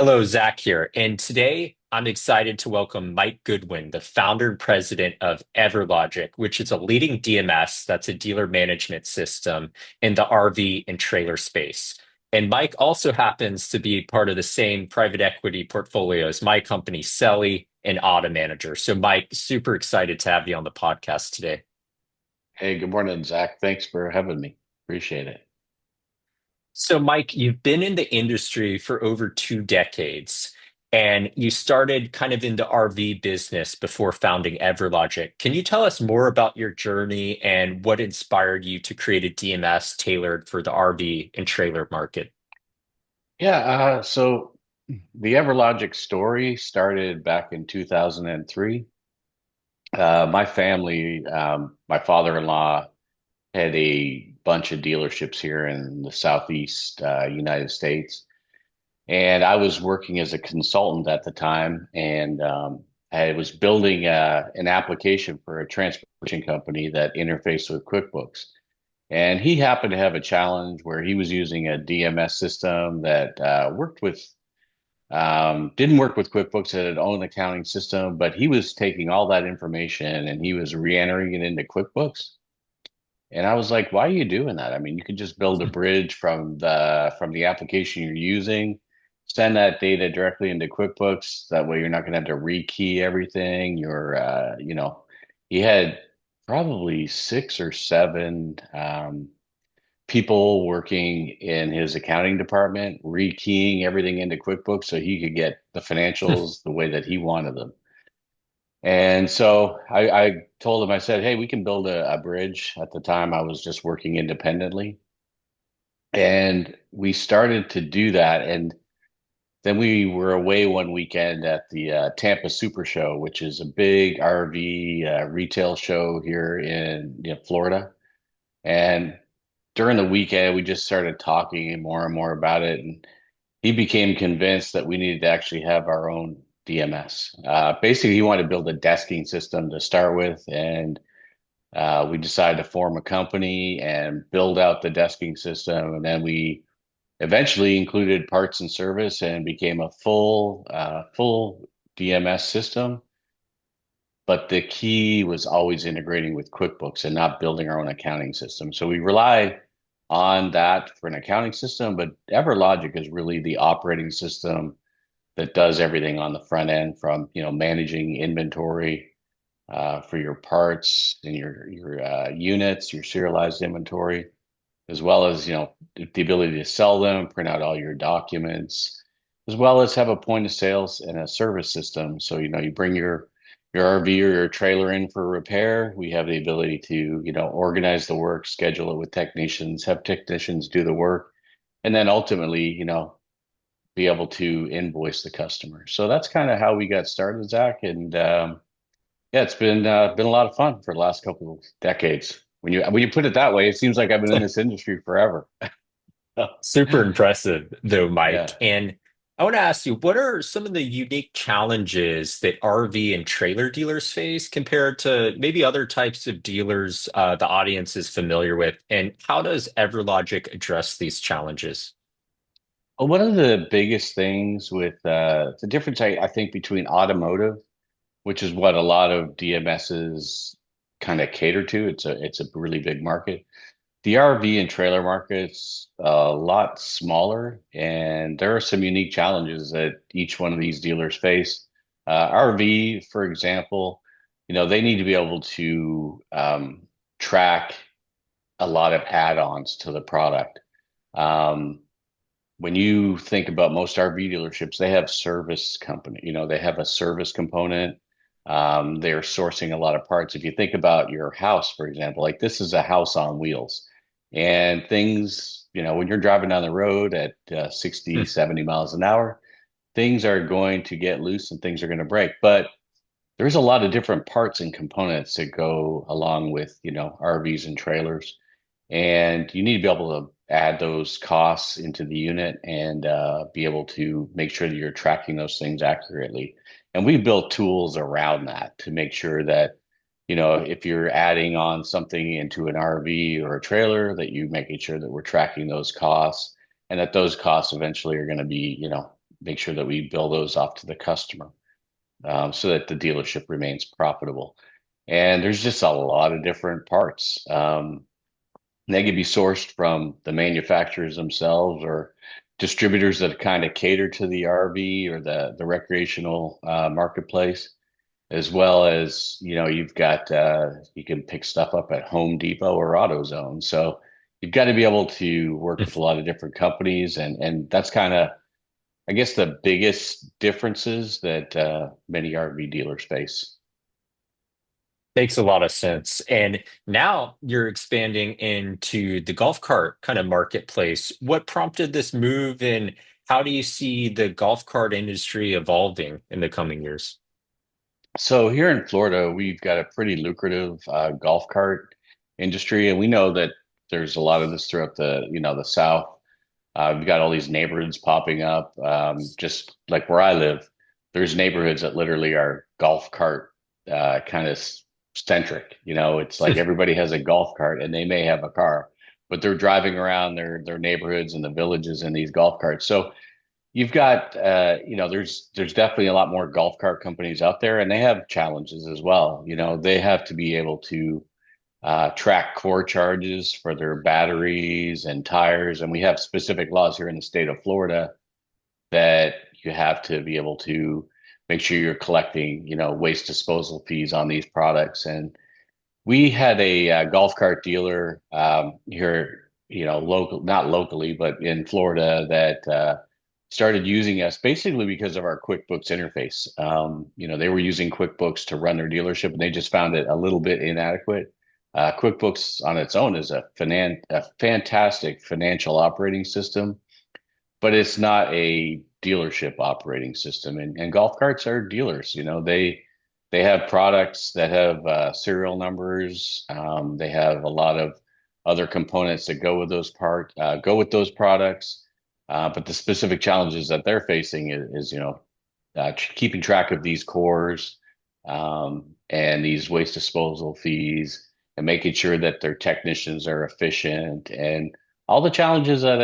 Hello, Zach here. And today I'm excited to welcome Mike Goodwin, the founder and president of Everlogic, which is a leading DMS that's a dealer management system in the RV and trailer space. And Mike also happens to be part of the same private equity portfolio as my company, Selly and Auto Manager. So, Mike, super excited to have you on the podcast today. Hey, good morning, Zach. Thanks for having me. Appreciate it. So, Mike, you've been in the industry for over 2 decades, and you started kind of in the RV business before founding Everlogic. Can you tell us more about your journey and what inspired you to create a DMS tailored for the RV and trailer market? Yeah, so the Everlogic story started back in 2003. My family, my father-in-law had a bunch of dealerships here in the Southeast United States. And I was working as a consultant at the time, and I was building an application for a transportation company that interfaced with QuickBooks. And he happened to have a challenge where he was using a DMS system that didn't work with QuickBooks, it had its own accounting system, but he was taking all that information and he was re-entering it into QuickBooks. And I was like, why are you doing that? I mean, you could just build a bridge from the application you're using, send that data directly into QuickBooks. That way you're not going to have to rekey everything. He had probably six or seven people working in his accounting department, rekeying everything into QuickBooks so he could get the financials the way that he wanted them. And so I told him, I said, hey, we can build a bridge. At the time, I was just working independently. And we started to do that. And then we were away one weekend at the Tampa Super Show, which is a big RV retail show here in Florida. And during the weekend, we just started talking more and more about it. And he became convinced that we needed to actually have our own DMS. Basically, he wanted to build a desking system to start with, and we decided to form a company and build out the desking system. And then we eventually included parts and service and became a full DMS system. But the key was always integrating with QuickBooks and not building our own accounting system. So we rely on that for an accounting system, but Everlogic is really the operating system that does everything on the front end from, managing inventory for your parts and your units, your serialized inventory, as well as, the ability to sell them, print out all your documents, as well as have a point of sales and a service system. So, you bring your RV or your trailer in for repair. We have the ability to, organize the work, schedule it with technicians, have technicians do the work, and then ultimately, be able to invoice the customer. So that's kind of how we got started, Zach. And yeah, it's been a lot of fun for the last couple of decades. When you put it that way, it seems like I've been in this industry forever. Super impressive, though, Mike. Yeah. And I want to ask you, what are some of the unique challenges that RV and trailer dealers face compared to maybe other types of dealers the audience is familiar with? And how does Everlogic address these challenges? Well, one of the biggest things with the difference I think between automotive, which is what a lot of DMSs kind of cater to, it's a really big market. The RV and trailer market's a lot smaller, and there are some unique challenges that each one of these dealers face. RV, for example, they need to be able to track a lot of add-ons to the product. Um, when you think about most RV dealerships, they have service company, they have a service component. They're sourcing a lot of parts. If you think about your house, for example, like this is a house on wheels and things, when you're driving down the road at 60, 70 miles an hour, things are going to get loose and things are going to break. But there's a lot of different parts and components that go along with, RVs and trailers. And you need to be able to add those costs into the unit and be able to make sure that you're tracking those things accurately. And we built tools around that to make sure that, if you're adding on something into an RV or a trailer, that you making sure that we're tracking those costs and that those costs eventually are going to be, make sure that we bill those off to the customer, so that the dealership remains profitable. And there's just a lot of different parts. They can be sourced from the manufacturers themselves or distributors that kind of cater to the RV or the recreational marketplace, as well as, you've got you can pick stuff up at Home Depot or AutoZone. So you've got to be able to work with a lot of different companies, and that's kind of, I guess, the biggest differences that many RV dealers face. Makes a lot of sense. And now you're expanding into the golf cart kind of marketplace. What prompted this move, and how do you see the golf cart industry evolving in the coming years? So here in Florida, we've got a pretty lucrative golf cart industry, and we know that there's a lot of this throughout the South. We've got all these neighborhoods popping up. Just like where I live, there's neighborhoods that literally are golf cart kind of centric. It's like everybody has a golf cart and they may have a car, but they're driving around their neighborhoods and the villages in these golf carts. So you've got there's definitely a lot more golf cart companies out there, and they have challenges as well. They have to be able to track core charges for their batteries and tires. And we have specific laws here in the state of Florida that you have to be able to make sure you're collecting, waste disposal fees on these products. And we had a golf cart dealer here, not locally, but in Florida that started using us basically because of our QuickBooks interface. They were using QuickBooks to run their dealership, and they just found it a little bit inadequate. QuickBooks on its own is a fantastic financial operating system, but it's not a dealership operating system. And golf carts are dealers. They have products that have serial numbers. They have a lot of other components that go with those products. But the specific challenges that they're facing is keeping track of these cores, and these waste disposal fees, and making sure that their technicians are efficient, and all the challenges that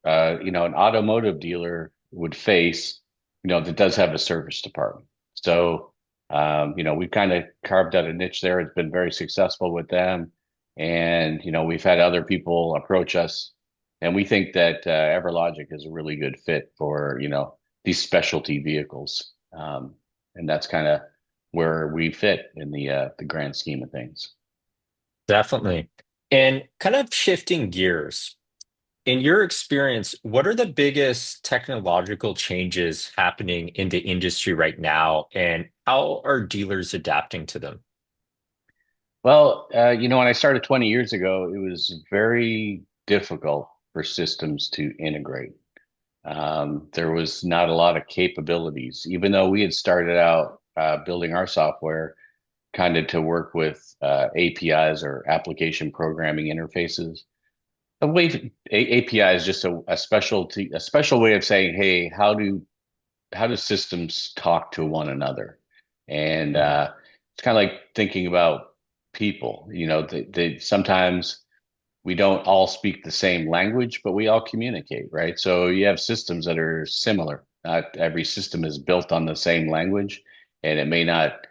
an automotive dealer would face, that does have a service department. So, we've kind of carved out a niche there. It's been very successful with them. And, we've had other people approach us, and we think that Everlogic is a really good fit for, these specialty vehicles. And that's kind of where we fit in the grand scheme of things. Definitely. And kind of shifting gears, in your experience, what are the biggest technological changes happening in the industry right now, and how are dealers adapting to them? Well, when I started 20 years ago, it was very difficult for systems to integrate. There was not a lot of capabilities, even though we had started out building our software kind of to work with APIs, or application programming interfaces. API is just a special way of saying, hey, how do systems talk to one another? And it's kind of like thinking about people. They sometimes we don't all speak the same language, but we all communicate, right? So you have systems that are similar. Not every system is built on the same language, and it may not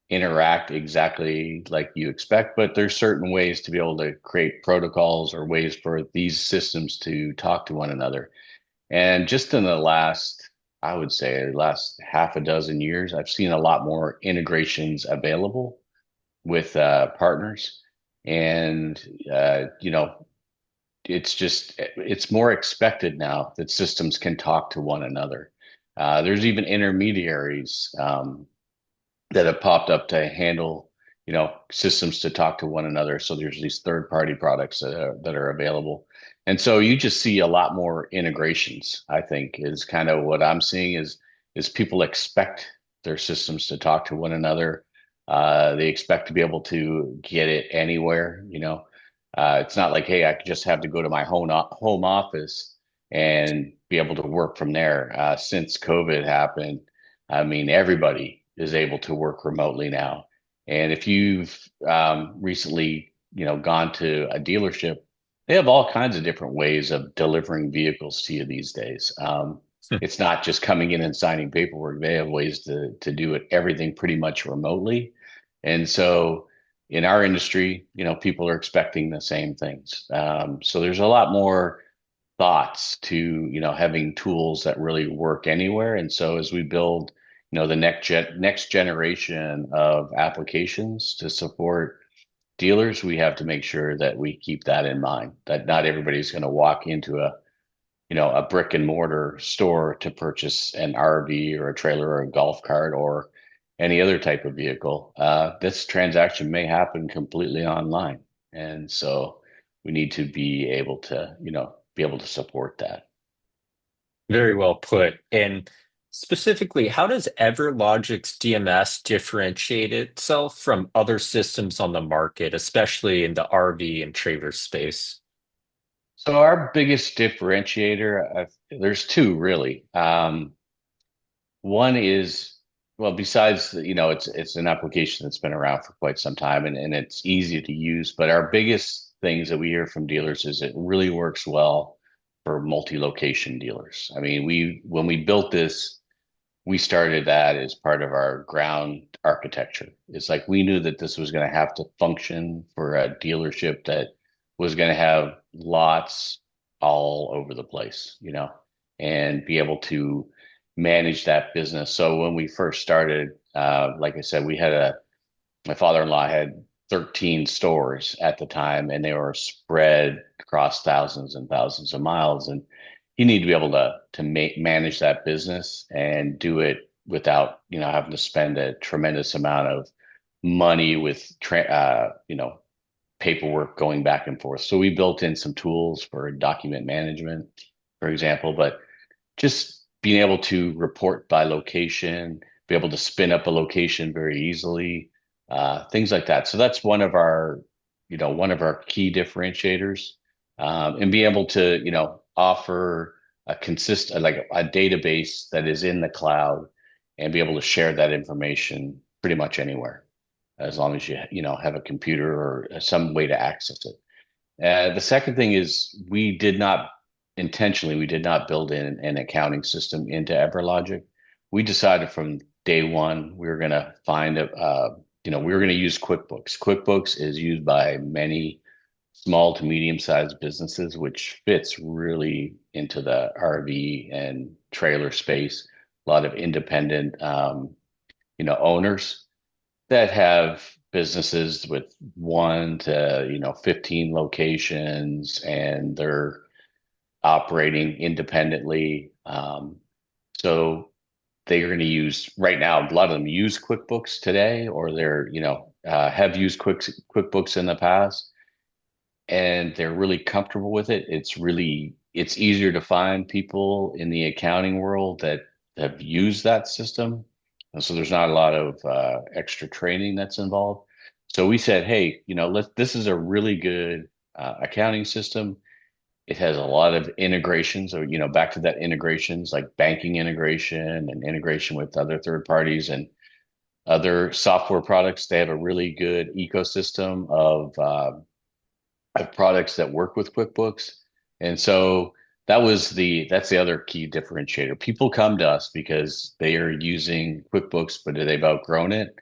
interact exactly like you expect, but there's certain ways to be able to create protocols or ways for these systems to talk to one another. And just in the last, I would say, last half a dozen years, I've seen a lot more integrations available with partners. And, it's more expected now that systems can talk to one another. There's even intermediaries that have popped up to handle, systems to talk to one another. So there's these third-party products that are available. And so you just see a lot more integrations, I think, is kind of what I'm seeing is people expect their systems to talk to one another. They expect to be able to get it anywhere. It's not like, hey, I could just have to go to my home office and be able to work from there. Since COVID happened, I mean, everybody is able to work remotely now. And if you've recently, gone to a dealership, they have all kinds of different ways of delivering vehicles to you these days. it's not just coming in and signing paperwork. They have ways to do it everything pretty much remotely. And so in our industry, people are expecting the same things. So there's a lot more thoughts to, having tools that really work anywhere. And so as we build, the next generation of applications to support dealers, we have to make sure that we keep that in mind, that not everybody's going to walk into a brick and mortar store to purchase an RV or a trailer or a golf cart or any other type of vehicle. This transaction may happen completely online. And so we need to be able to support that. Very well put. And specifically, how does Everlogic's DMS differentiate itself from other systems on the market, especially in the RV and trailer space? So our biggest differentiator, there's two really. One is, well, besides, it's an application that's been around for quite some time and it's easy to use. But our biggest things that we hear from dealers is it really works well for multi-location dealers. I mean, when we built this, we started that as part of our ground architecture. It's like we knew that this was going to have to function for a dealership that was going to have lots all over the place, and be able to manage that business. So when we first started, like I said, my father-in-law had 13 stores at the time, and they were spread across thousands and thousands of miles. And you need to be able to manage that business and do it without having to spend a tremendous amount of money with paperwork going back and forth. So we built in some tools for document management, for example, but just being able to report by location, be able to spin up a location very easily, things like that. So that's one of our key differentiators, and be able to, offer like a database that is in the cloud and be able to share that information pretty much anywhere, as long as you have a computer or some way to access it. The second thing is we did not build in an accounting system into Everlogic. We decided from day one we were going to we were going to use QuickBooks. QuickBooks is used by many small to medium-sized businesses, which fits really into the RV and trailer space. A lot of independent, owners that have businesses with 1 to 15 locations, and they're operating independently. So they're going to use right now. A lot of them use QuickBooks today, or have used QuickBooks in the past, and they're really comfortable with it. It's easier to find people in the accounting world that have used that system. And so there's not a lot of extra training that's involved. So we said, hey, this is a really good accounting system. It has a lot of integrations, or back to that integrations like banking integration and integration with other third parties and other software products. They have a really good ecosystem of products that work with QuickBooks. And so that's the other key differentiator. People come to us because they are using QuickBooks, but they've outgrown it,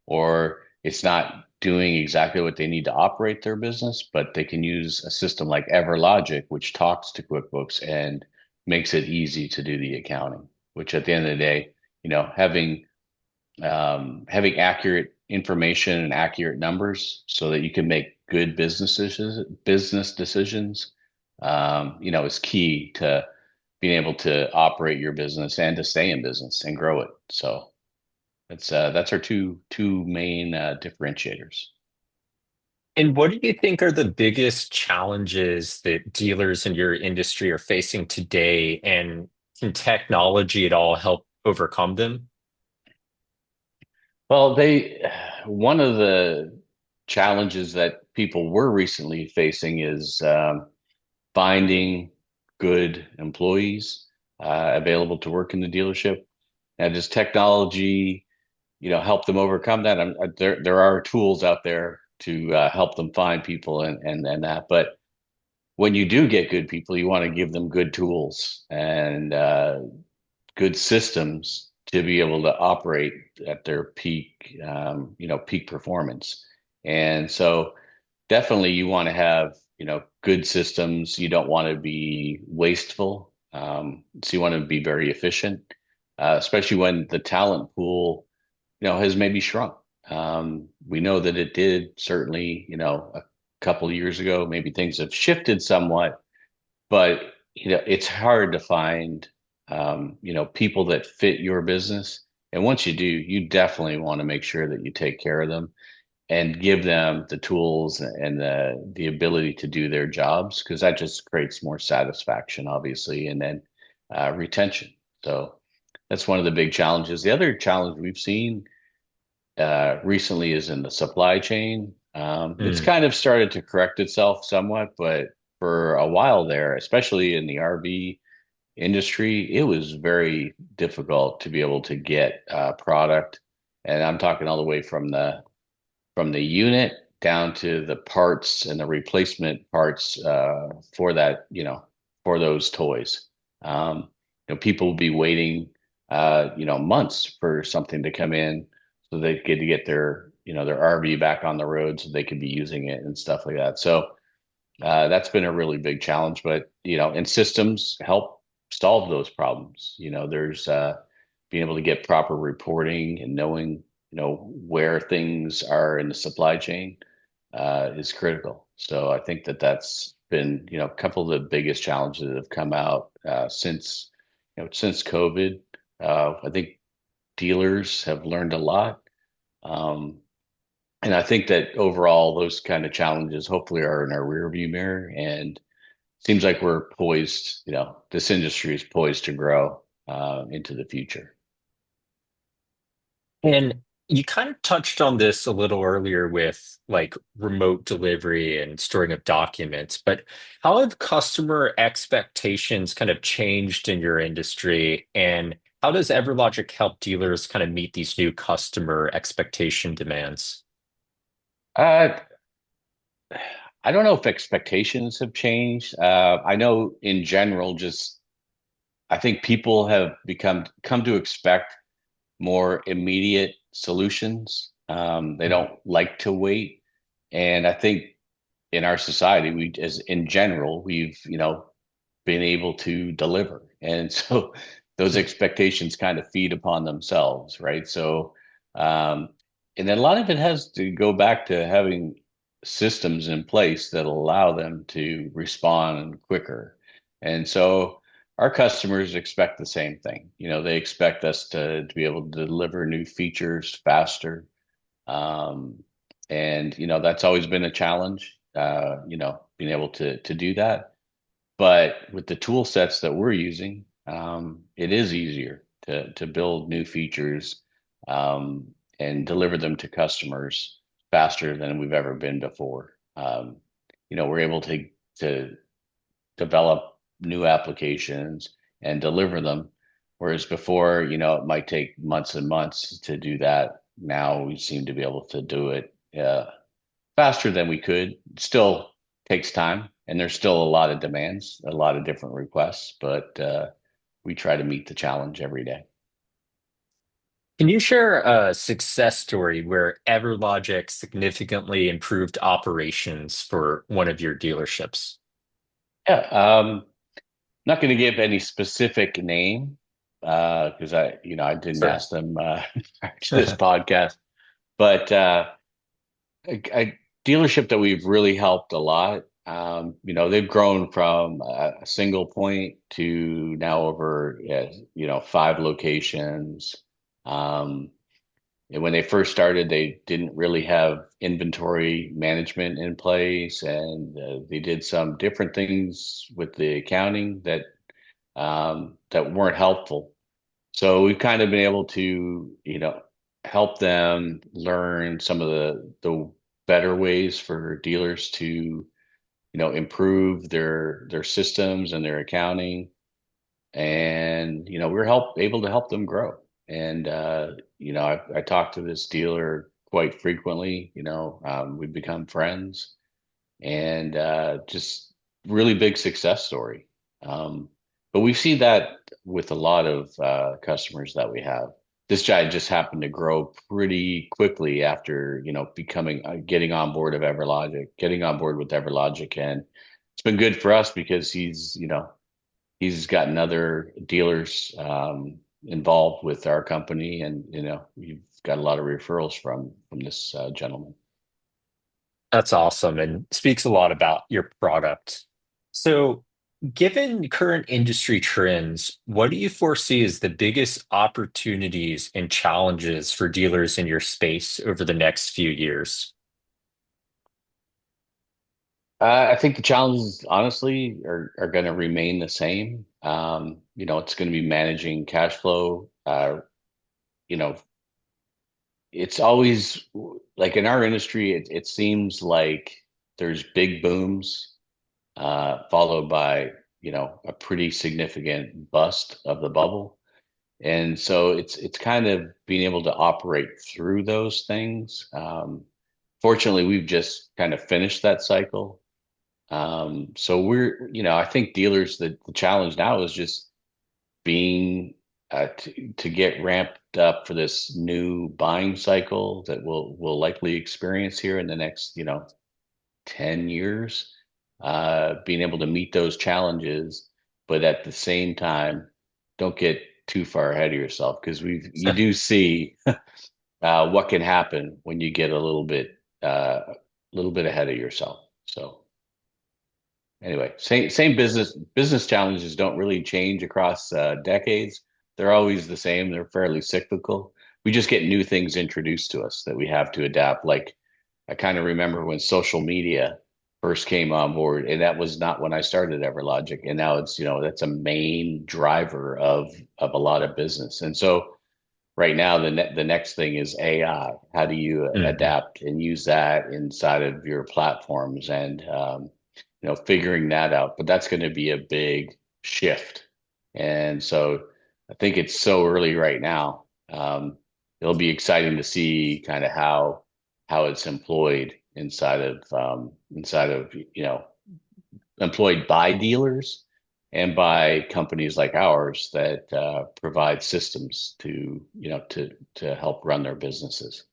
or it's not doing exactly what they need to operate their business, but they can use a system like Everlogic, which talks to QuickBooks and makes it easy to do the accounting, which at the end of the day, having accurate information and accurate numbers so that you can make good business decisions, is key to being able to operate your business and to stay in business and grow it. So that's our two main differentiators. And what do you think are the biggest challenges that dealers in your industry are facing today? And can technology at all help overcome them? Well, one of the challenges that people were recently facing is finding good employees available to work in the dealership. And does technology, help them overcome that? There are tools out there to help them find people and that. But when you do get good people, you want to give them good tools, and good systems to be able to operate at their peak, peak performance. And so definitely you want to have, good systems. You don't want to be wasteful. So you want to be very efficient, especially when the talent pool, has maybe shrunk. We know that it did certainly, a couple of years ago. Maybe things have shifted somewhat, but it's hard to find people that fit your business. And once you do, you definitely want to make sure that you take care of them and give them the tools and the ability to do their jobs, because that just creates more satisfaction, obviously, and then retention. So that's one of the big challenges. The other challenge we've seen recently is in the supply chain. It's Mm. kind of started to correct itself somewhat, but for a while there, especially in the RV industry, it was very difficult to be able to get product. And I'm talking all the way from the unit down to the parts and the replacement parts for that, for those toys. People will be waiting, months for something to come in so they get to get their RV back on the road so they could be using it and stuff like that. So that's been a really big challenge, but and systems help solve those problems. There's being able to get proper reporting and knowing, where things are in the supply chain is critical. So I think that that's been, a couple of the biggest challenges that have come out since COVID. I think dealers have learned a lot. Um, and I think that overall, those kind of challenges hopefully are in our rearview mirror. And seems like we're poised, this industry is poised to grow into the future. And you kind of touched on this a little earlier with like remote delivery and storing of documents, but how have customer expectations kind of changed in your industry? And how does Everlogic help dealers kind of meet these new customer expectation demands? Uh, I don't know if expectations have changed. I know in general, just I think people have come to expect more immediate solutions. They don't like to wait, and I think in our society, we as in general, we've been able to deliver, and so those expectations kind of feed upon themselves, right? So, um, and then a lot of it has to go back to having systems in place that allow them to respond quicker. And so our customers expect the same thing. They expect us to be able to deliver new features faster. Um, and that's always been a challenge, being able to do that. But with the tool sets that we're using, it is easier to build new features and deliver them to customers faster than we've ever been before. We're able to develop new applications and deliver them, whereas before, it might take months and months to do that. Now we seem to be able to do it faster than we could. Still takes time, and there's still a lot of demands, a lot of different requests, but we try to meet the challenge every day. Can you share a success story where Everlogic significantly improved operations for one of your dealerships? Yeah, not going to give any specific name because I didn't Sure. ask them prior to this podcast, but a dealership that we've really helped a lot. They've grown from a single point to now over, five locations. Um, and when they first started, they didn't really have inventory management in place, and they did some different things with the accounting that weren't helpful. So we've kind of been able to, help them learn some of the better ways for dealers to, improve their systems and their accounting. And, we're able to help them grow. And I talk to this dealer quite frequently. We've become friends and just really big success story. But we've seen that with a lot of customers that we have. This guy just happened to grow pretty quickly after, becoming getting on board of Everlogic, getting on board with Everlogic, and it's been good for us because he's gotten other dealers involved with our company, and we've got a lot of referrals from this gentleman. That's awesome and speaks a lot about your product. So, given current industry trends, what do you foresee as the biggest opportunities and challenges for dealers in your space over the next few years? I think the challenges, honestly, are going to remain the same. It's going to be managing cash flow. You know, it's always like in our industry, it seems like there's big booms, followed by, a pretty significant bust of the bubble. And so it's kind of being able to operate through those things. Fortunately, we've just kind of finished that cycle. So I think dealers, the challenge now is just being to get ramped up for this new buying cycle that we'll likely experience here in the next, 10 years. Being able to meet those challenges, but at the same time, don't get too far ahead of yourself because you do see what can happen when you get a little bit ahead of yourself. So anyway, same business challenges don't really change across decades. They're always the same. They're fairly cyclical. We just get new things introduced to us that we have to adapt. Like I kind of remember when social media first came on board, and that was not when I started Everlogic. And now it's, that's a main driver of a lot of business. And so right now the next thing is AI. How do you Mhm. adapt and use that inside of your platforms and figuring that out? But that's going to be a big shift, and so I think it's so early right now. It'll be exciting to see kind of how it's employed inside of employed by dealers and by companies like ours that provide systems to help run their businesses.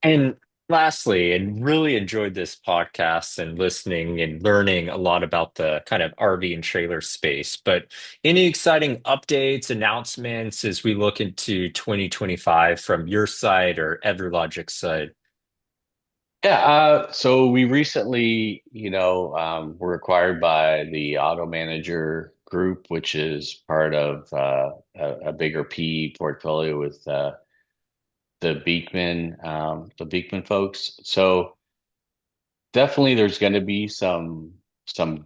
And lastly, and really enjoyed this podcast and listening and learning a lot about the kind of RV and trailer space. But any exciting updates, announcements as we look into 2025 from your side or EverLogic's side? Yeah, so we recently, were acquired by the Auto Manager Group, which is part of a bigger PE portfolio with the Beekman folks. So definitely there's going to be some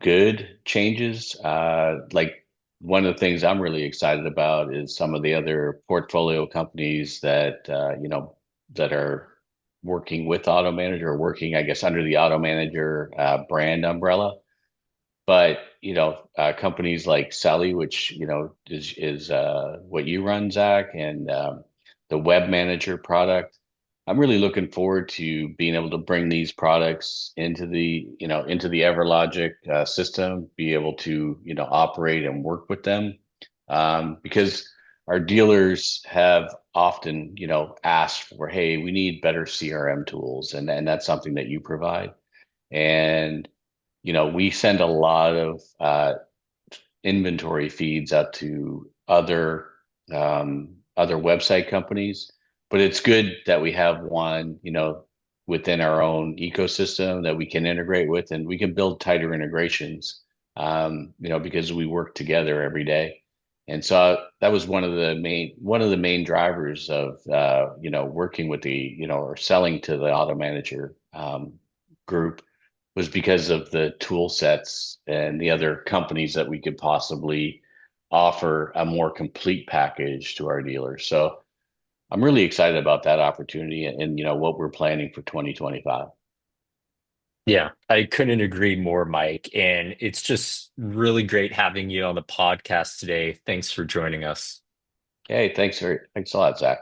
good changes. Like one of the things I'm really excited about is some of the other portfolio companies that that are working with Auto Manager or working, I guess, under the Auto Manager brand umbrella. But companies like Sally, which is what you run, Zach, and the Web Manager product. I'm really looking forward to being able to bring these products into the Everlogic system, be able to operate and work with them, because our dealers have often asked for, hey, we need better CRM tools, and that's something that you provide. And we send a lot of inventory feeds out to other website companies, but it's good that we have one, within our own ecosystem that we can integrate with, and we can build tighter integrations, because we work together every day. And so that was one of the main drivers of working with or selling to the Auto Manager group was because of the tool sets and the other companies that we could possibly offer a more complete package to our dealers. So I'm really excited about that opportunity and what we're planning for 2025. Yeah, I couldn't agree more, Mike. And it's just really great having you on the podcast today. Thanks for joining us. Hey, thanks a lot, Zach.